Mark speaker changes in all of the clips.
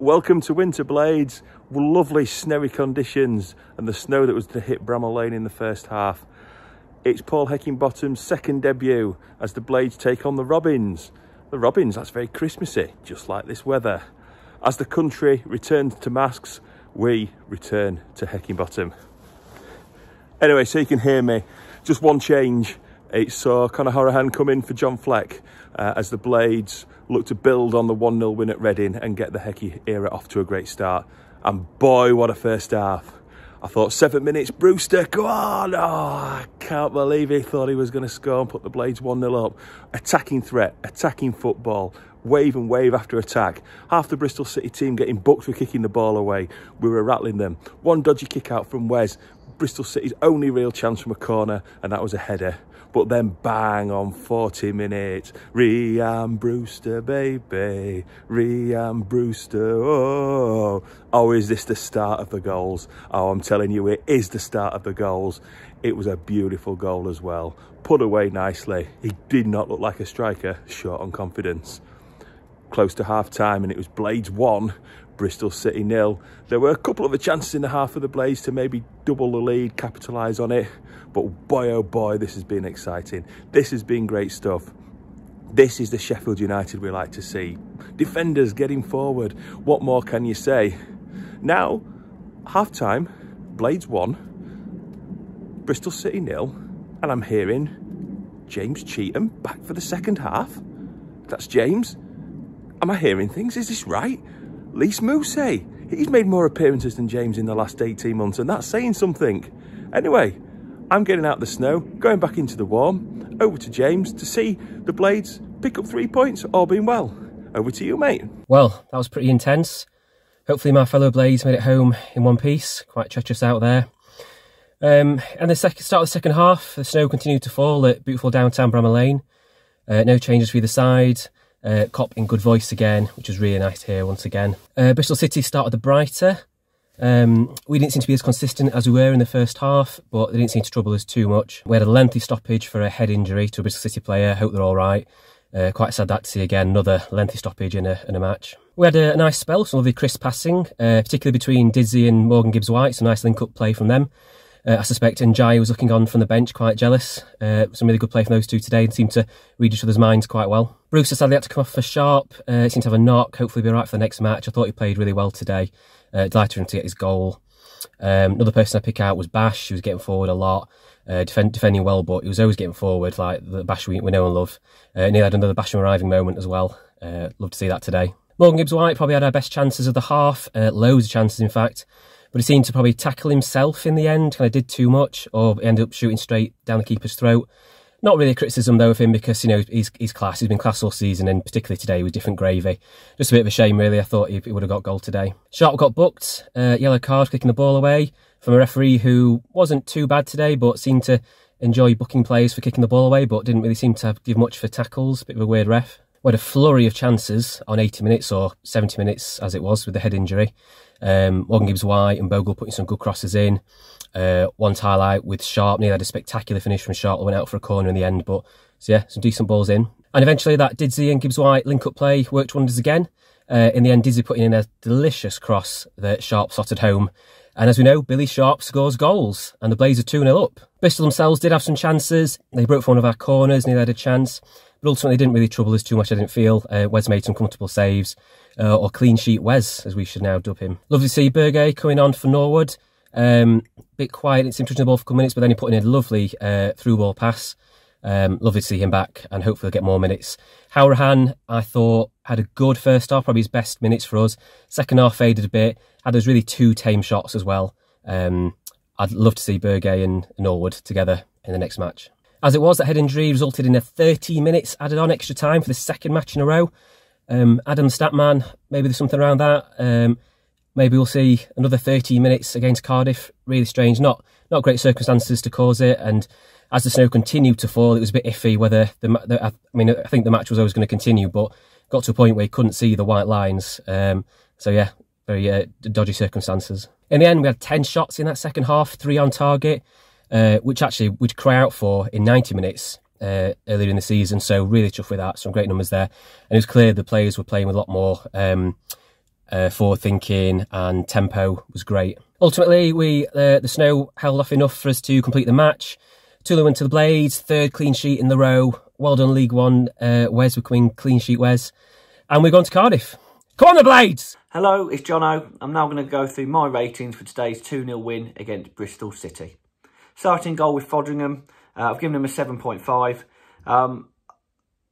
Speaker 1: Welcome to Winter Blades. Lovely snowy conditions and the snow that was to hit Bramall Lane in the first half. It's Paul Heckingbottom's second debut as the Blades take on the Robins. The Robins, that's very Christmassy, just like this weather. As the country returns to masks, we return to Heckingbottom. Anyway, so you can hear me, just one change. It's Conor Horahan come in for John Fleck as the Blades look to build on the 1-0 win at Reading and get the Hecky era off to a great start. And boy, what a first half. I thought 7 minutes, Brewster, go on! Oh, I can't believe he thought he was going to score and put the Blades 1-0 up. Attacking threat, attacking football, wave and wave after attack. Half the Bristol City team getting booked for kicking the ball away. We were rattling them. One dodgy kick out from Wes. Bristol City's only real chance from a corner, and that was a header. But then bang on 40 minutes. Ryan Brewster, baby. Ryan Brewster, oh. Oh, is this the start of the goals? Oh, I'm telling you, it is the start of the goals. It was a beautiful goal as well. Put away nicely. He did not look like a striker, short on confidence. Close to half-time, and it was Blades 1, Bristol City 0. There were a couple of the chances in the half of the Blades to maybe double the lead, capitalise on it. But boy, oh boy, this has been exciting. This has been great stuff. This is the Sheffield United we like to see. Defenders getting forward. What more can you say? Now, half-time, Blades 1, Bristol City 0, and I'm hearing James Cheetham back for the second half. That's James. Am I hearing things? Is this right? 𝐍𝐸𝐫𝐝. He's made more appearances than James in the last 18 months, and that's saying something. Anyway, I'm getting out of the snow, going back into the warm, over to James to see the Blades pick up 3 points, all being well. Over to you, mate.
Speaker 2: Well, that was pretty intense. Hopefully my fellow Blades made it home in one piece. Quite treacherous out there. And the start of the second half, the snow continued to fall at beautiful downtown Bramall Lane. No changes for either side. Cop in good voice again, which was really nice to hear once again. Bristol City started the brighter. We didn't seem to be as consistent as we were in the first half, but they didn't seem to trouble us too much. We had a lengthy stoppage for a head injury to a Bristol City player. Hope they're all right. Quite sad that to see again, another lengthy stoppage in a match. We had a nice spell, some lovely crisp passing, particularly between 𝐍𝐸𝐫𝐶 and Morgan Gibbs-White. Some nice link-up play from them. I suspect Njai was looking on from the bench, quite jealous. Some really good play from those two today and seemed to read each other's minds quite well. Brewster sadly had to come off for Sharp. Seemed to have a knock. Hopefully he'll be right for the next match. I thought he played really well today. Delighted for him to get his goal. Another person I pick out was Bash. He was getting forward a lot, defending well, but he was always getting forward, like the Bash we know and love. Nearly had another Basham arriving moment as well. Love to see that today. Morgan Gibbs-White probably had our best chances of the half. Loads of chances, in fact. But he seemed to probably tackle himself in the end, kind of did too much, or ended up shooting straight down the keeper's throat. Not really a criticism, though, of him because, you know, he's class. He's been class all season, and particularly today with different gravy. Just a bit of a shame, really. I thought he would have got goal today. Sharp got booked, yellow card, kicking the ball away from a referee who wasn't too bad today, but seemed to enjoy booking players for kicking the ball away, but didn't really seem to give much for tackles. Bit of a weird ref. We had a flurry of chances on 80 minutes, or 70 minutes as it was, with the head injury. Morgan Gibbs-White and Bogle putting some good crosses in. One highlight with Sharp, nearly had a spectacular finish from Sharp that went out for a corner in the end, but so yeah, some decent balls in. And eventually that 𝐍𝐸𝐫𝐶 and Gibbs-White link-up play worked wonders again. In the end, 𝐍𝐸𝐫𝐶 putting in a delicious cross that Sharp slotted home. And as we know, Billy Sharp scores goals, and the Blades are 2-0 up. Bristol themselves did have some chances. They broke for one of our corners, nearly had a chance, but ultimately didn't really trouble us too much, I didn't feel. Wes made some comfortable saves, or clean sheet Wes, as we should now dub him. Lovely to see 𝐍𝐸𝐫𝐶 coming on for Norwood. Bit quiet, didn't seem to touch the ball for a couple of minutes, but then he put in a lovely through ball pass. Lovely to see him back, and hopefully he'll get more minutes. Horahan, I thought, had a good first half, probably his best minutes for us. Second half faded a bit, had those really two tame shots as well. I'd love to see 𝐍𝐸𝐫𝐶 and Norwood together in the next match. As it was, that head injury resulted in a 30 minutes added on extra time for the second match in a row. Adam Statman, maybe there's something around that. Maybe we'll see another 30 minutes against Cardiff. Really strange, not great circumstances to cause it. And as the snow continued to fall, it was a bit iffy whether I think the match was always going to continue, but got to a point where you couldn't see the white lines. So yeah, very dodgy circumstances. In the end, we had 10 shots in that second half, 3 on target, which actually we'd cry out for in 90 minutes earlier in the season. So really tough with that. Some great numbers there. And it was clear the players were playing with a lot more forward thinking, and tempo was great. Ultimately, the snow held off enough for us to complete the match. 2-0 win to the Blades, 3rd clean sheet in the row. Well done, League One, Wes, becoming clean sheet Wes. And we're going to Cardiff. Come on, the Blades!
Speaker 3: Hello, it's Jono. I'm now going to go through my ratings for today's 2-0 win against Bristol City. Starting goal with Fodringham, I've given him a 7.5.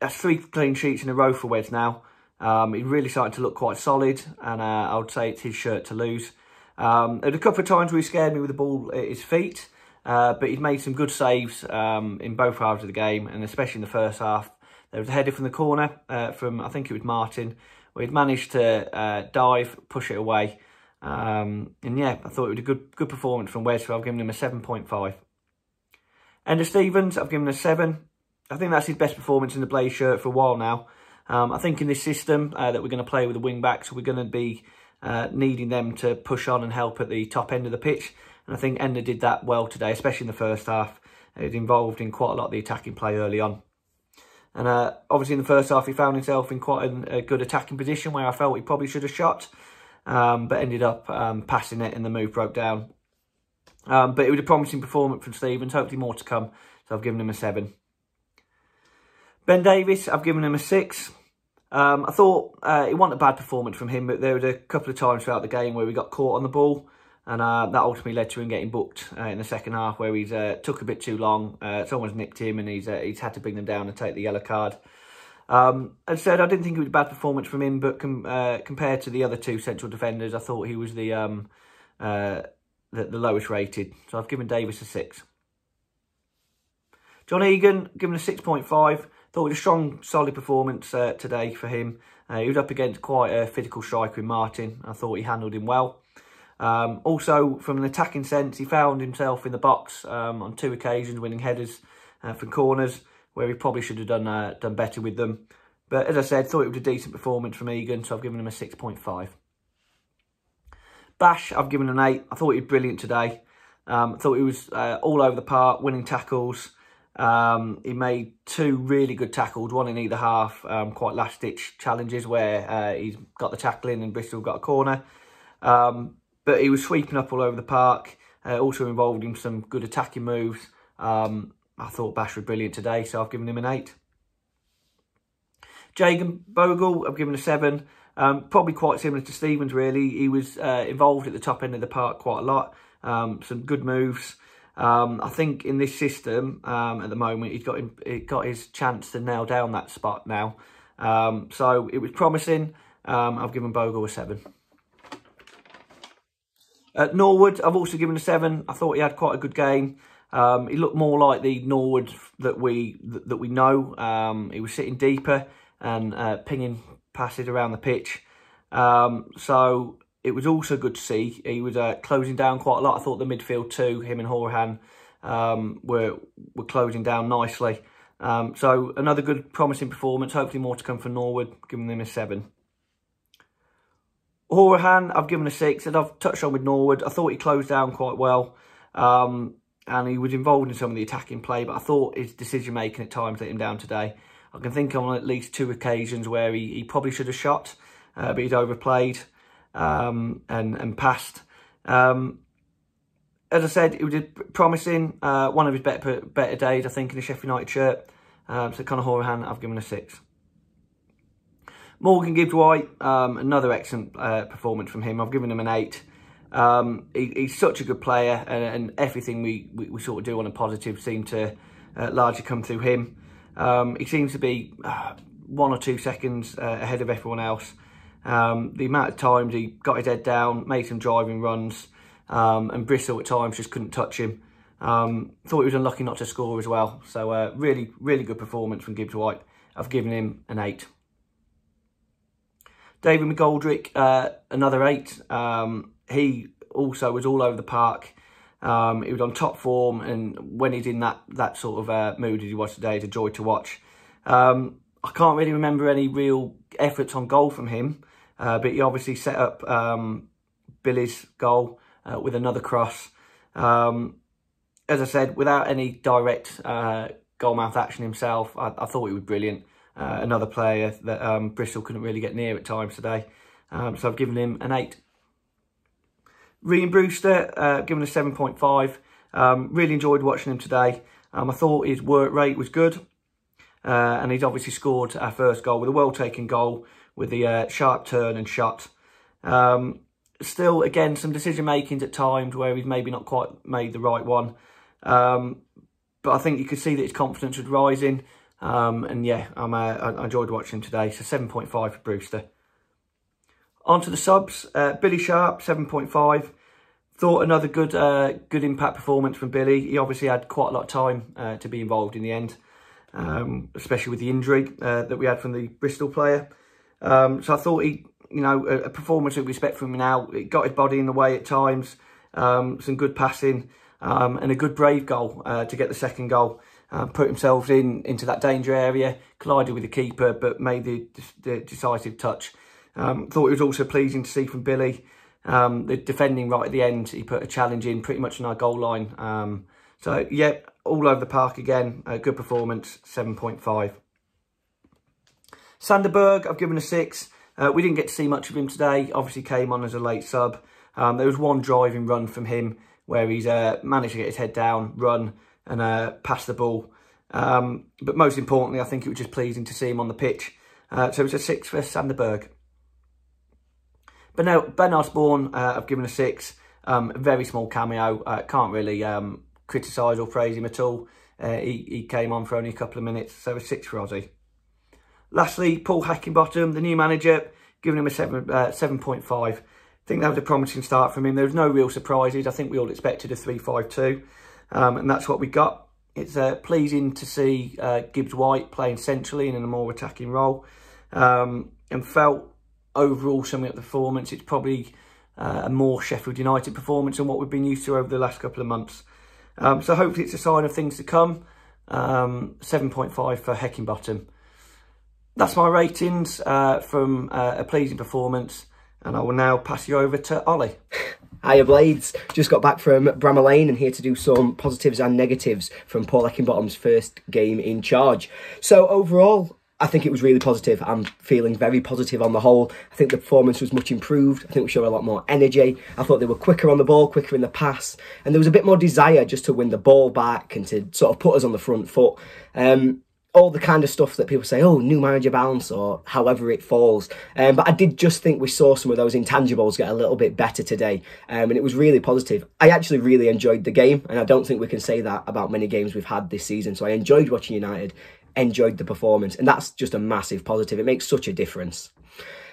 Speaker 3: That's 3 clean sheets in a row for Wes now. He's really starting to look quite solid, and I would say it's his shirt to lose. There were a couple of times where he scared me with the ball at his feet, but he's made some good saves in both halves of the game, and especially in the first half. There was a header from the corner from, I think it was Martin, where he'd managed to dive, push it away. And yeah, I thought it was a good performance from Wes, so I've given him a 7.5. Ender Stevens, I've given him a 7. I think that's his best performance in the Blaze shirt for a while now. I think in this system that we're going to play with the wing backs, we're going to be needing them to push on and help at the top end of the pitch. And I think Ender did that well today, especially in the first half. He was involved in quite a lot of the attacking play early on. And obviously in the first half, he found himself in quite a good attacking position where I felt he probably should have shot, but ended up passing it and the move broke down. But it was a promising performance from Stevens, hopefully more to come. So I've given him a 7. Ben Davies, I've given him a 6. I thought it wasn't a bad performance from him, but there was a couple of times throughout the game where we got caught on the ball, and that ultimately led to him getting booked in the second half, where he's took a bit too long. Someone's nicked him, and he's had to bring them down and take the yellow card. As I said, I didn't think it was a bad performance from him, but compared to the other 2 central defenders, I thought he was the lowest rated. So I've given Davies a 6. John Egan, given a 6.5. Thought it was a strong, solid performance today for him. He was up against quite a physical striker in Martin. I thought he handled him well. Also, from an attacking sense, he found himself in the box on 2 occasions, winning headers from corners, where he probably should have done better with them. But as I said, thought it was a decent performance from Egan, so I've given him a 6.5. Bash, I've given an 8. I thought he was brilliant today. I thought he was all over the park, winning tackles. He made 2 really good tackles, one in either half, quite last-ditch challenges where he's got the tackle in and Bristol got a corner. But he was sweeping up all over the park, also involved in some good attacking moves. I thought Bash was brilliant today, so I've given him an 8. Jagan Bogle, I've given a 7. Probably quite similar to Stevens, really. He was involved at the top end of the park quite a lot. Some good moves. I think in this system, at the moment, he got his chance to nail down that spot now. So it was promising. I've given Bogle a 7. At Norwood, I've also given a 7. I thought he had quite a good game. He looked more like the Norwood that we know. He was sitting deeper and pinging passes around the pitch. So it was also good to see. He was closing down quite a lot. I thought the midfield too, him and Horahan, were closing down nicely. So another good, promising performance. Hopefully more to come from Norwood, giving them a 7. Horahan, I've given a 6, and I've touched on with Norwood. I thought he closed down quite well, and he was involved in some of the attacking play, but I thought his decision-making at times let him down today. I can think on at least 2 occasions where he probably should have shot, but he's overplayed and passed. As I said, it was promising. One of his better days, I think, in the Sheffield United shirt. So Conor Horahan, I've given a 6. Morgan Gibbs-White, another excellent performance from him. I've given him an 8. He's such a good player, and everything we sort of do on a positive seemed to largely come through him. He seems to be 1 or 2 seconds ahead of everyone else. The amount of times he got his head down, made some driving runs, and Bristol at times just couldn't touch him. Thought he was unlucky not to score as well. So really, really good performance from Gibbs-White. I've given him an 8. David Mcgoldrick, another 8. He also was all over the park. He was on top form, and when he's in that sort of mood as he was today, it's a joy to watch. I can't really remember any real efforts on goal from him, but he obviously set up Billy's goal with another cross. As I said, without any direct goalmouth action himself, I thought he was brilliant. Another player that Bristol couldn't really get near at times today. So I've given him an 8. Reuben Brewster, given a 7.5. Really enjoyed watching him today. I thought his work rate was good. And he's obviously scored our first goal with a well-taken goal with the sharp turn and shot. Still, again, some decision-making at times where he's maybe not quite made the right one. But I think you could see that his confidence was rising. And yeah, I enjoyed watching him today. So 7.5 for Brewster. On to the subs. Billy Sharp, 7.5. Thought another good impact performance from Billy. He obviously had quite a lot of time to be involved in the end. Especially with the injury that we had from the Bristol player. So I thought he, a performance that we expect from him now. It got his body in the way at times. Some good passing. And a good brave goal to get the second goal. Put himself into that danger area, collided with the keeper, but made the decisive touch. Thought it was also pleasing to see from Billy, the defending right at the end. He put a challenge in pretty much on our goal line. So, yeah, all over the park again. A good performance, 7.5. Sanderberg, I've given a 6. We didn't get to see much of him today. Obviously came on as a late sub. There was one driving run from him where he's managed to get his head down, run and pass the ball. But most importantly, I think it was just pleasing to see him on the pitch. So it was a 6 for Sanderberg. But now, Ben Osborne, I've given a 6. Very small cameo. Can't really criticise or praise him at all. He came on for only a couple of minutes, so a 6 for Ozzy. Lastly, Paul Heckingbottom, the new manager, giving him a 7.5. I think that was a promising start from him. There was no real surprises. I think we all expected a 3-5-2, and that's what we got. It's pleasing to see 𝐍𝐸𝐶 playing centrally and in a more attacking role, and felt overall summing up the performance, it's probably a more Sheffield United performance than what we've been used to over the last couple of months. So hopefully it's a sign of things to come. 7.5 for Heckingbottom. That's my ratings from a pleasing performance, and I will now pass you over to Ollie.
Speaker 4: Hiya Blades, just got back from Bramall Lane and here to do some positives and negatives from Paul Heckingbottom's first game in charge. So overall, I think it was really positive. I'm feeling very positive on the whole. I think the performance was much improved. I think we showed a lot more energy. I thought they were quicker on the ball, quicker in the pass, and there was a bit more desire just to win the ball back and to sort of put us on the front foot. All the kind of stuff that people say, oh, new manager bounce or however it falls. But I did just think we saw some of those intangibles get a little bit better today. And it was really positive. I actually really enjoyed the game. And I don't think we can say that about many games we've had this season. So I enjoyed watching United, enjoyed the performance. And that's just a massive positive. It makes such a difference.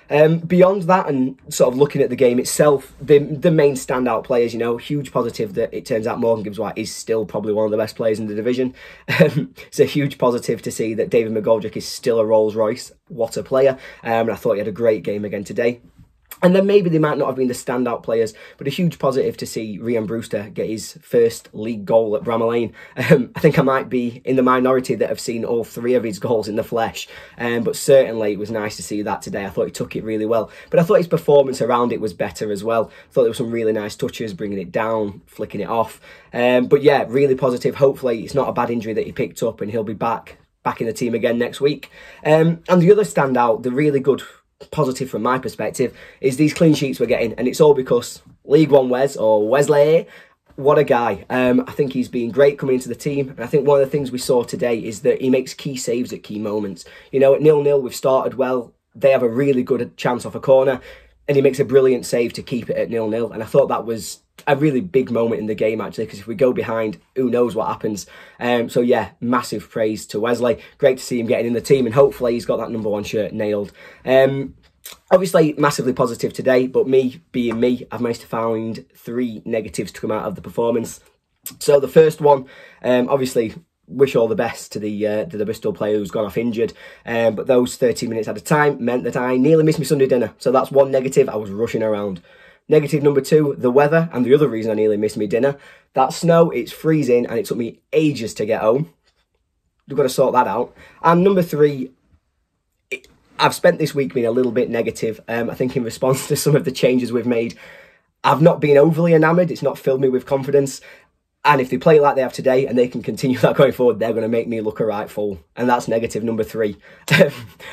Speaker 4: Beyond that and sort of looking at the game itself, the main standout players, huge positive that it turns out Morgan Gibbs-White is still probably one of the best players in the division. It's a huge positive to see that David Mcgoldrick is still a Rolls Royce. What a player. And I thought he had a great game again today. And then maybe they might not have been the standout players, but a huge positive to see Reuben Brewster get his first league goal at Bramall Lane. I think I might be in the minority that have seen all 3 of his goals in the flesh, but certainly it was nice to see that today. I thought he took it really well, but I thought his performance around it was better as well. I thought there were some really nice touches, bringing it down, flicking it off. But yeah, really positive. Hopefully it's not a bad injury that he picked up and he'll be back in the team again next week. And the other standout, the really good positive from my perspective, is these clean sheets we're getting, and it's all because League One Wes, or Wesley, what a guy. I think he's been great coming into the team, and I think one of the things we saw today is that he makes key saves at key moments. At 0-0 we've started well, they have a really good chance off a corner, and he makes a brilliant save to keep it at 0-0, and I thought that was a really big moment in the game, actually, because if we go behind, who knows what happens. So yeah, massive praise to Wesley. Great to see him getting in the team, and hopefully he's got that #1 shirt nailed. Obviously massively positive today, but me being me, I've managed to find 3 negatives to come out of the performance. So the first one, obviously wish all the best to the Bristol player who's gone off injured, but those 30 minutes at a time meant that I nearly missed my Sunday dinner, so that's one negative. I was rushing around. Negative number 2, the weather, and the other reason I nearly missed my dinner. That snow, it's freezing, and it took me ages to get home. We've got to sort that out. And number 3, I've spent this week being a little bit negative. I think in response to some of the changes we've made, I've not been overly enamoured. It's not filled me with confidence. And if they play like they have today and they can continue that going forward, they're going to make me look a right fool. And that's negative number 3.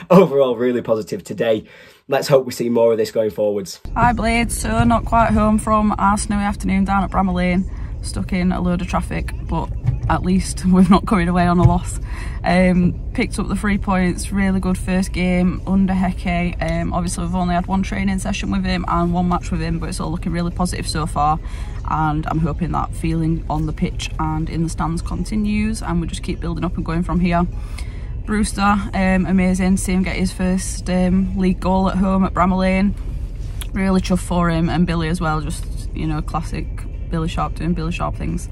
Speaker 4: Overall, really positive today. Let's hope we see more of this going forwards.
Speaker 5: Hi Blades, so not quite home from our snowy afternoon down at Bramall Lane. Stuck in a load of traffic, but at least we've not coming away on a loss. Picked up the 3 points, really good first game under HECKYS. Obviously we've only had 1 training session with him and 1 match with him, but it's all looking really positive so far. And I'm hoping that feeling on the pitch and in the stands continues, and we just keep building up and going from here. Brewster, amazing to see him get his first league goal at home at Bramall Lane. Really chuffed for him, and Billy as well, just, you know, classic Billy Sharp doing Billy Sharp things.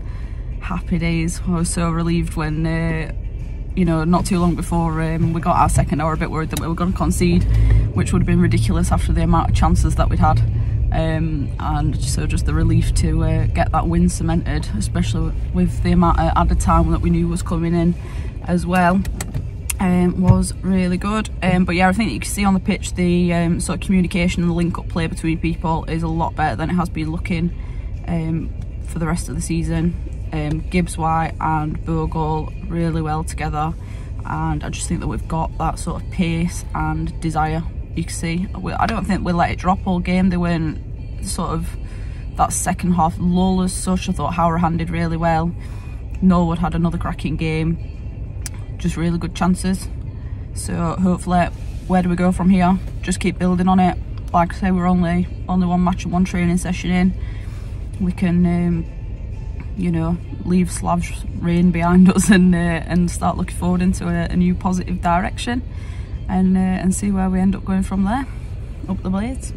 Speaker 5: Happy days. I was so relieved when, you know, not too long before we got our second, I was a bit worried that we were going to concede, which would have been ridiculous after the amount of chances that we'd had. And so just the relief to get that win cemented, especially with the amount of added time that we knew was coming in as well, was really good. But yeah, I think you can see on the pitch the sort of communication and the link-up play between people is a lot better than it has been looking for the rest of the season. 𝐍𝐸𝐶 and 𝐸𝐵𝐿 really well together, and I just think that we've got that sort of pace and desire. You can see, I don't think we let it drop all game. They weren't sort of that second half lull as such. I thought Howrah handled really well. Norwood had another cracking game, just really good chances. So hopefully, where do we go from here? Just keep building on it. Like I say, we're only 1 match and 1 training session in. We can you know, leave Slav's reign behind us and start looking forward into a new positive direction, and see where we end up going from there. Up the Blades.